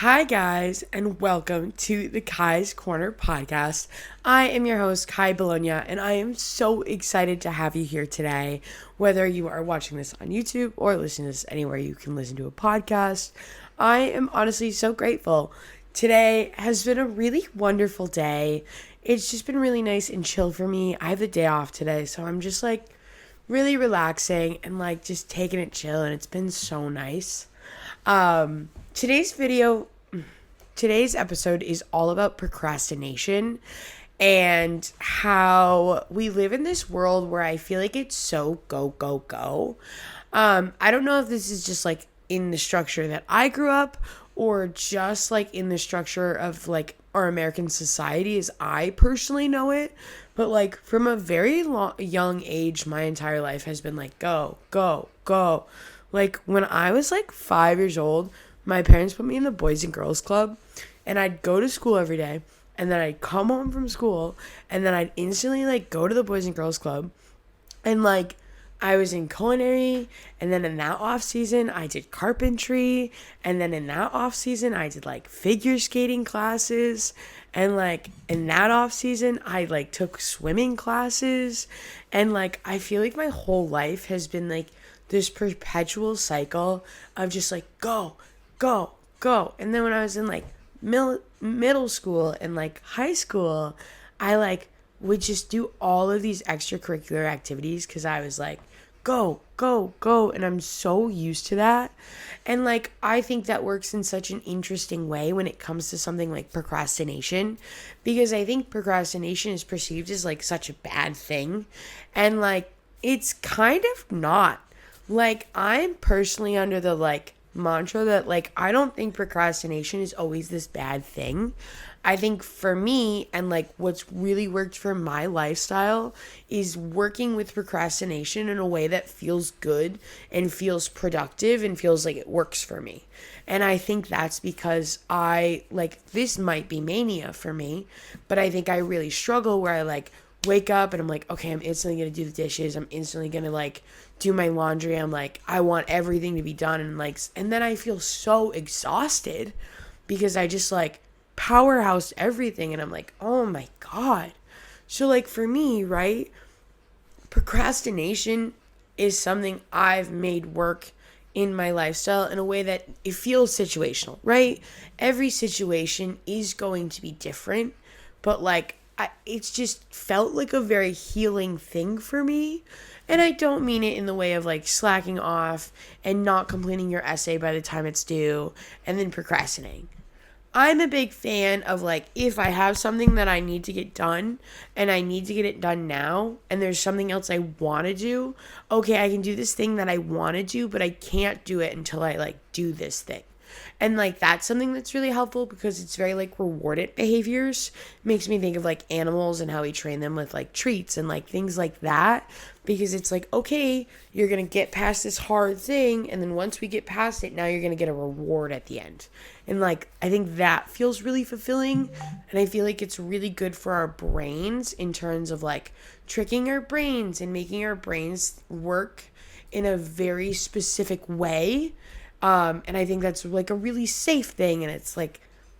Hi, guys, and welcome to the Ky's Corner podcast. I am your host, Ky Bologna, and I am so excited to have you here today. Whether you are watching this on YouTube or listening to this anywhere you can listen to a podcast, I am honestly so grateful. Today has been a really wonderful day. It's just been really nice and chill for me. I have the day off today, so I'm just really relaxing and just taking it chill, and it's been so nice. Today's episode is all about procrastination and how we live in this world where I feel like it's so go, go, go. I don't know if this is just in the structure that I grew up or just in the structure of our American society as I personally know it. But from a very young age, my entire life has been go, go, go. When I was 5 years old, my parents put me in the Boys and Girls Club, and I'd go to school every day, and then I'd come home from school, and then I'd instantly go to the Boys and Girls Club, and I was in culinary, and then in that off season I did carpentry, and then in that off season I did figure skating classes, and in that off season I took swimming classes, and I feel like my whole life has been this perpetual cycle of just go, go, go. And then when I was in middle school and high school, I would just do all of these extracurricular activities because I was go, go, go, and I'm so used to that. And I think that works in such an interesting way when it comes to something like procrastination, because I think procrastination is perceived as such a bad thing, and it's kind of not. I'm personally under the mantra that I don't think procrastination is always this bad thing. I think for me, and what's really worked for my lifestyle is working with procrastination in a way that feels good and feels productive and feels like it works for me. And I think that's because this might be mania for me, but I think I really struggle where I wake up and I'm okay, I'm instantly gonna do the dishes, I'm instantly gonna do my laundry, I'm I want everything to be done, and then I feel so exhausted because I just powerhouse everything, and I'm oh my god. So for me, right, procrastination is something I've made work in my lifestyle in a way that it feels situational, right? Every situation is going to be different, but it's just felt like a very healing thing for me. And I don't mean it in the way of slacking off and not completing your essay by the time it's due and then procrastinating. I'm a big fan of if I have something that I need to get done and I need to get it done now and there's something else I want to do, okay, I can do this thing that I want to do, but I can't do it until I do this thing. And that's something that's really helpful because it's very rewarded behaviors. It makes me think of animals and how we train them with treats and things like that, because it's okay, you're gonna get past this hard thing, and then once we get past it, now you're gonna get a reward at the end. And I think that feels really fulfilling, and I feel it's really good for our brains in terms of tricking our brains and making our brains work in a very specific way. And I think that's a really safe thing, and it's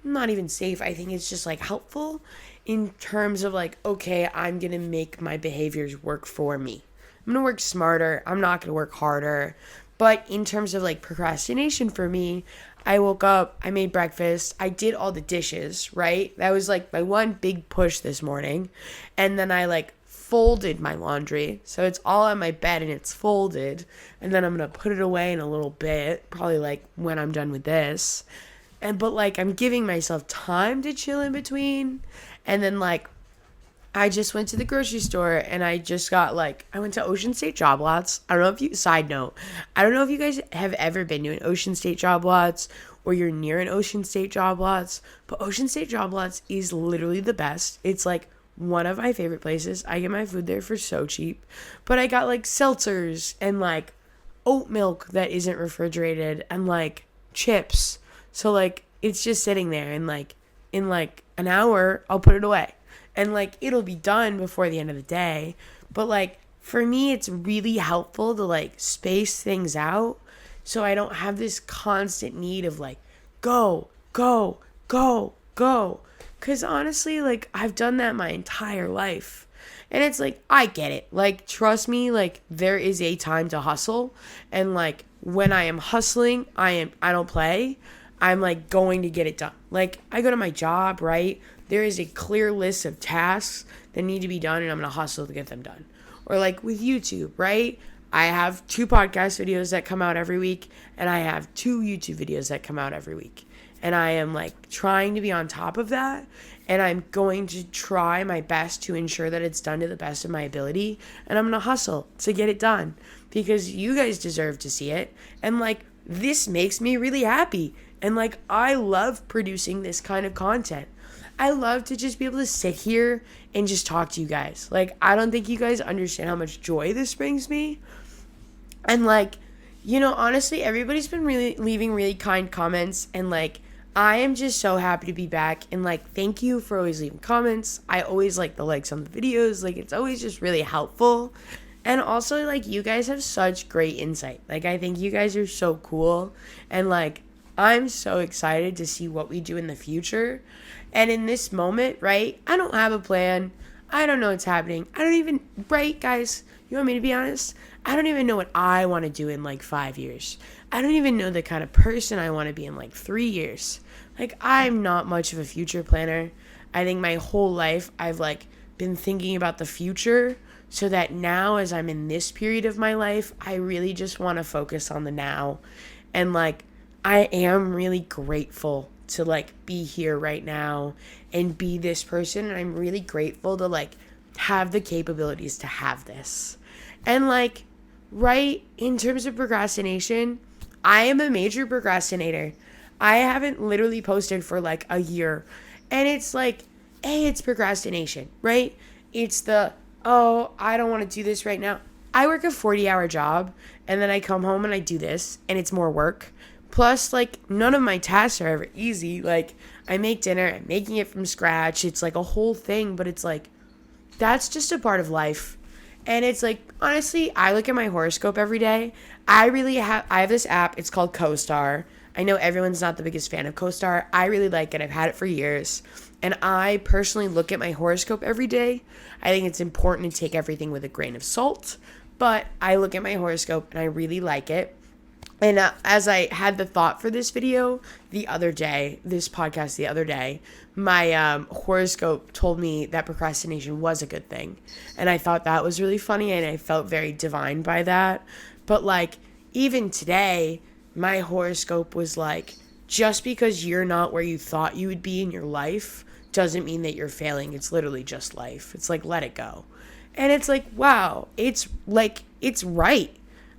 not even safe. I think it's just helpful in terms of okay, I'm gonna make my behaviors work for me. I'm gonna work smarter. I'm not gonna work harder. But in terms of procrastination for me, I woke up, I made breakfast, I did all the dishes, right? That was my one big push this morning. And then I folded my laundry, so it's all on my bed and it's folded, and then I'm gonna put it away in a little bit, probably when I'm done with this. But I'm giving myself time to chill in between. And then I just went to the grocery store and I just got I went to Ocean State Job Lots. I don't know if you guys have ever been to an Ocean State Job Lots or you're near an Ocean State Job Lots, but Ocean State Job Lots is literally the best. It's one of my favorite places. I get my food there for so cheap. But I got seltzers and oat milk that isn't refrigerated and chips. So it's just sitting there, and in an hour I'll put it away. And it'll be done before the end of the day. But for me, it's really helpful to space things out so I don't have this constant need of go, go, go, go. Because honestly, like, I've done that my entire life. And it's like, I get it. Like, trust me, like, there is a time to hustle. And like, when I am hustling, I don't play. I'm like going to get it done. Like, I go to my job, right? There is a clear list of tasks that need to be done, and I'm going to hustle to get them done. Or like with YouTube, right? I have 2 podcast videos that come out every week, and I have 2 YouTube videos that come out every week. And I am like trying to be on top of that, and I'm going to try my best to ensure that it's done to the best of my ability, and I'm going to hustle to get it done because you guys deserve to see it. And like, this makes me really happy. And like, I love producing this kind of content. I love to just be able to sit here and just talk to you guys. Like, I don't think you guys understand how much joy this brings me. And like, you know, honestly, everybody's been really leaving really kind comments, and like, I am just so happy to be back. And like, thank you for always leaving comments. I always like the likes on the videos. Like, it's always just really helpful. And also, like, you guys have such great insight. Like, I think you guys are so cool. And like, I'm so excited to see what we do in the future. And in this moment, right, I don't have a plan. I don't know what's happening. I don't even, right, guys, you want me to be honest? I don't even know what I want to do in like 5 years. I don't even know the kind of person I want to be in like 3 years. Like, I'm not much of a future planner. I think my whole life I've like been thinking about the future, so that now as I'm in this period of my life, I really just want to focus on the now. And like, I am really grateful to like be here right now and be this person, and I'm really grateful to like have the capabilities to have this. And like, right, in terms of procrastination, I am a major procrastinator. I haven't literally posted for like a year, and it's like, hey, it's procrastination, right? It's the, oh, I don't want to do this right now. I work a 40-hour job, and then I come home and I do this, and it's more work. Plus, like, none of my tasks are ever easy. Like, I make dinner, I'm making it from scratch. It's like a whole thing, but it's like, that's just a part of life. And it's like, honestly, I look at my horoscope every day. I have this app. It's called CoStar. I know everyone's not the biggest fan of CoStar. I really like it. I've had it for years. And I personally look at my horoscope every day. I think it's important to take everything with a grain of salt. But I look at my horoscope and I really like it. And as I had the thought for this video the other day, my horoscope told me that procrastination was a good thing. And I thought that was really funny, and I felt very divine by that. But like, even today, my horoscope was like, just because you're not where you thought you would be in your life doesn't mean that you're failing. It's literally just life. It's like, let it go. And it's like, wow, it's like, it's right.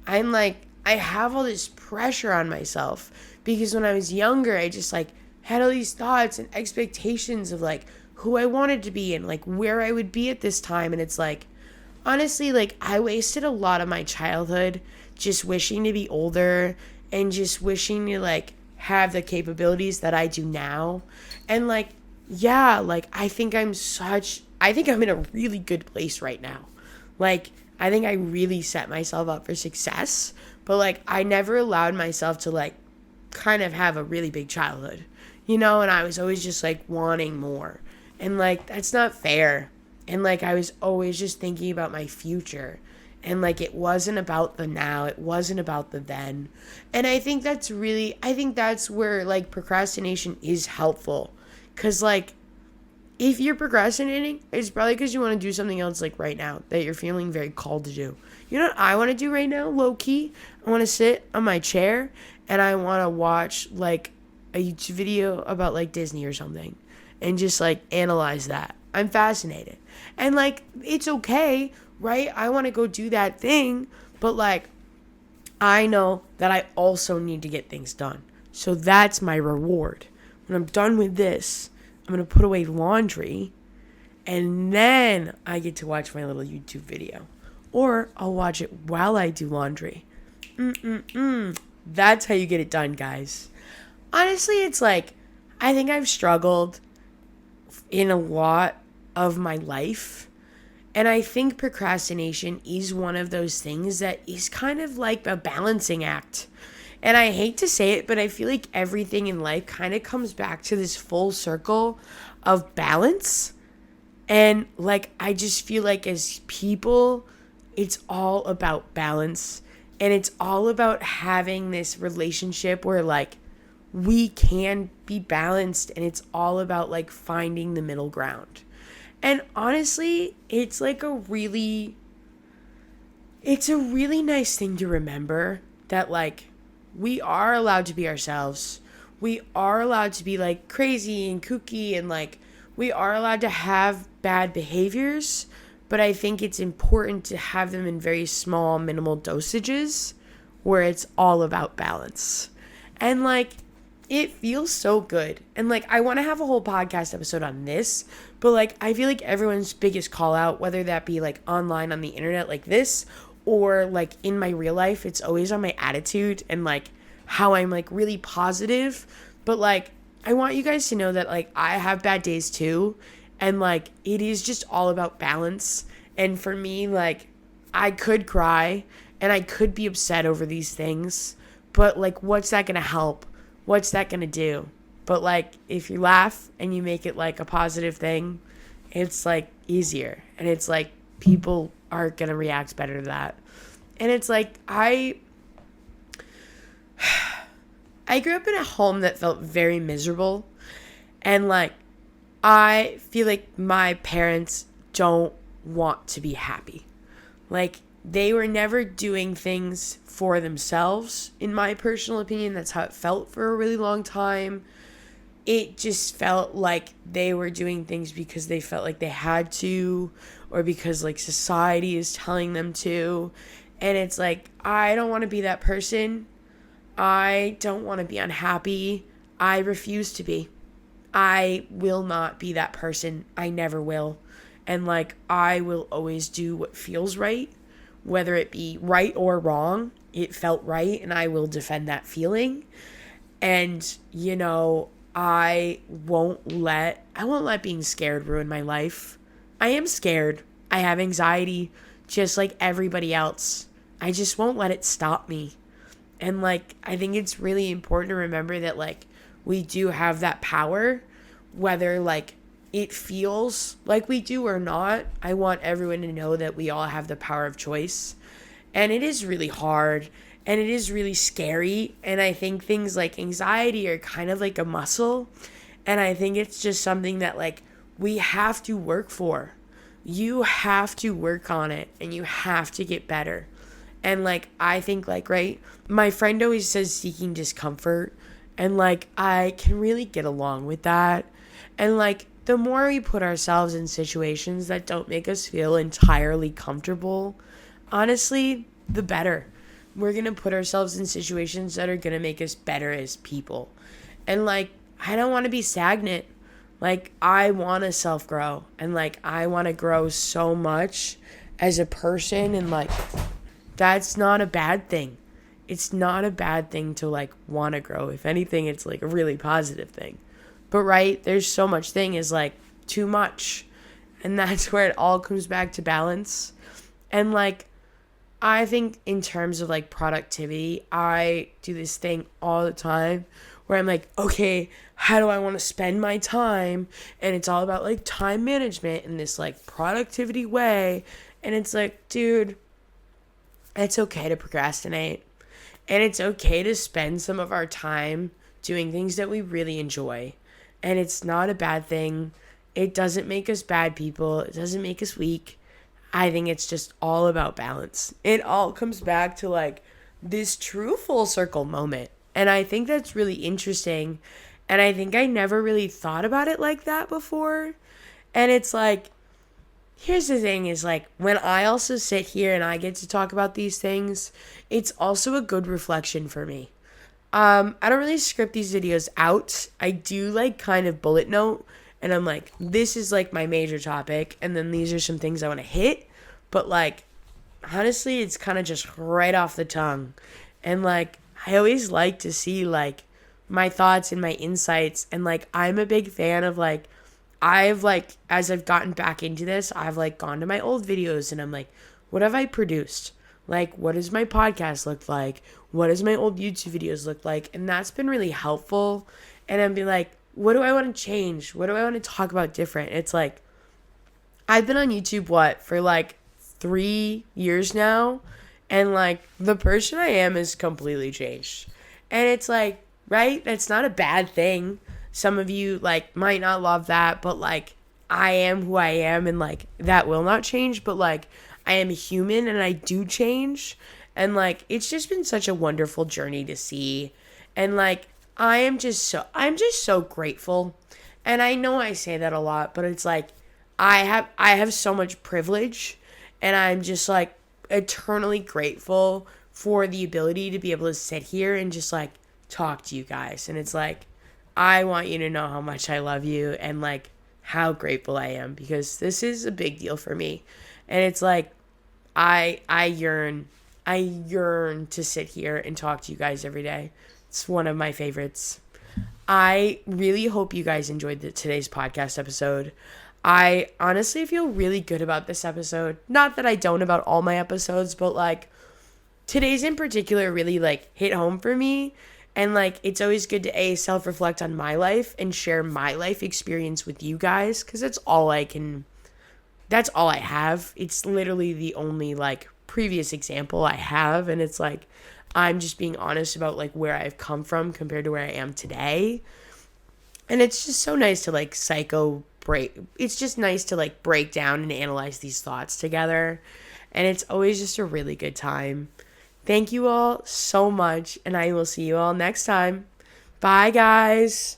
I'm like, I have all this pressure on myself because when I was younger, I just like had all these thoughts and expectations of like who I wanted to be and like where I would be at this time. And it's like, honestly, like, I wasted a lot of my childhood just wishing to be older and just wishing to like have the capabilities that I do now. And like, yeah, like, I think I'm in a really good place right now. Like, I think I really set myself up for success, but like, I never allowed myself to like kind of have a really big childhood, you know, and I was always just like wanting more, and like, that's not fair. And like, I was always just thinking about my future, and like, it wasn't about the now, it wasn't about the then. And I think that's where like procrastination is helpful, because like, if you're procrastinating, it's probably because you want to do something else like right now that you're feeling very called to do. You know what I want to do right now, low key? I want to sit on my chair and I want to watch like a YouTube video about like Disney or something and just like analyze that. I'm fascinated. And like, it's okay, right? I want to go do that thing, but like, I know that I also need to get things done. So that's my reward. When I'm done with this, I'm going to put away laundry, and then I get to watch my little YouTube video. Or I'll watch it while I do laundry. That's how you get it done, guys. Honestly, it's like, I think I've struggled in a lot of my life. And I think procrastination is one of those things that is kind of like a balancing act. And I hate to say it, but I feel like everything in life kind of comes back to this full circle of balance. And like, I just feel like as people, it's all about balance. And it's all about having this relationship where like we can be balanced, and it's all about like finding the middle ground. And honestly, it's a really nice thing to remember that like we are allowed to be ourselves. We are allowed to be like crazy and kooky, and like we are allowed to have bad behaviors, but I think it's important to have them in very small, minimal dosages where it's all about balance. And like, it feels so good. And like, I want to have a whole podcast episode on this, but like, I feel like everyone's biggest call out, whether that be like online on the internet like this, or like in my real life, it's always on my attitude and like how I'm like really positive. But like, I want you guys to know that like I have bad days too. And like, it is just all about balance. And for me, like, I could cry and I could be upset over these things, but like, what's that going to help? What's that going to do? But like, if you laugh and you make it like a positive thing, it's like easier. And it's like, people are going to react better to that. And it's like, I grew up in a home that felt very miserable. And like, I feel like my parents don't want to be happy. Like, they were never doing things for themselves, in my personal opinion. That's how it felt for a really long time. It just felt like they were doing things because they felt like they had to, or because like society is telling them to. And it's like, I don't want to be that person. I don't want to be unhappy. I refuse to be. I will not be that person. I never will. And like, I will always do what feels right, whether it be right or wrong. It felt right, and I will defend that feeling. And, you know, I won't let being scared ruin my life. I am scared. I have anxiety, just like everybody else. I just won't let it stop me. And like, I think it's really important to remember that like, we do have that power, whether like it feels like we do or not. I want everyone to know that we all have the power of choice. And it is really hard, and it is really scary. And I think things like anxiety are kind of like a muscle. And I think it's just something that like we have to work for. You have to work on it, and you have to get better. And like, I think like, right, my friend always says seeking discomfort, and like, I can really get along with that. And like, the more we put ourselves in situations that don't make us feel entirely comfortable, honestly, the better. We're going to put ourselves in situations that are going to make us better as people. And like, I don't want to be stagnant. Like, I want to self-grow, and like, I want to grow so much as a person. And like, that's not a bad thing. It's not a bad thing to like want to grow. If anything, it's like a really positive thing. But right, there's so much thing is like too much. And that's where it all comes back to balance. And like, I think in terms of like productivity, I do this thing all the time where I'm like, okay, how do I want to spend my time? And it's all about like time management in this like productivity way. And it's like, dude, it's okay to procrastinate. And it's okay to spend some of our time doing things that we really enjoy. And it's not a bad thing. It doesn't make us bad people. It doesn't make us weak. I think it's just all about balance. It all comes back to like this true full circle moment. And I think that's really interesting. And I think I never really thought about it like that before. And it's like, here's the thing is like, when I also sit here and I get to talk about these things, it's also a good reflection for me. I don't really script these videos out. I do like kind of bullet note, and I'm like, this is like my major topic, and then these are some things I want to hit. But like, honestly, it's kind of just right off the tongue. And like, I always like to see like my thoughts and my insights. And like, I'm a big fan of like, I've like, as I've gotten back into this, I've like gone to my old videos and I'm like, what have I produced? Like, what does my podcast look like? What does my old YouTube videos look like? And that's been really helpful. And I'd be like, what do I want to change? What do I want to talk about different? It's like, I've been on YouTube, for like 3 years now. And like, the person I am is completely changed. And it's like, right? That's not a bad thing. Some of you like might not love that, but like, I am who I am, and like, that will not change. But like, I am a human and I do change. And like, it's just been such a wonderful journey to see. And like, I'm just so grateful. And I know I say that a lot, but it's like, I have so much privilege, and I'm just like eternally grateful for the ability to be able to sit here and just like talk to you guys. And it's like, I want you to know how much I love you and like how grateful I am, because this is a big deal for me. And it's like, I yearn to sit here and talk to you guys every day. It's one of my favorites. I really hope you guys enjoyed today's podcast episode. I honestly feel really good about this episode. Not that I don't about all my episodes, but like, today's in particular really like hit home for me. And like, it's always good to self-reflect on my life and share my life experience with you guys, because that's all I have. It's literally the only like previous example I have. And it's like, I'm just being honest about like where I've come from compared to where I am today. And it's just so nice to like it's just nice to like break down and analyze these thoughts together. And it's always just a really good time. Thank you all so much, and I will see you all next time. Bye, guys.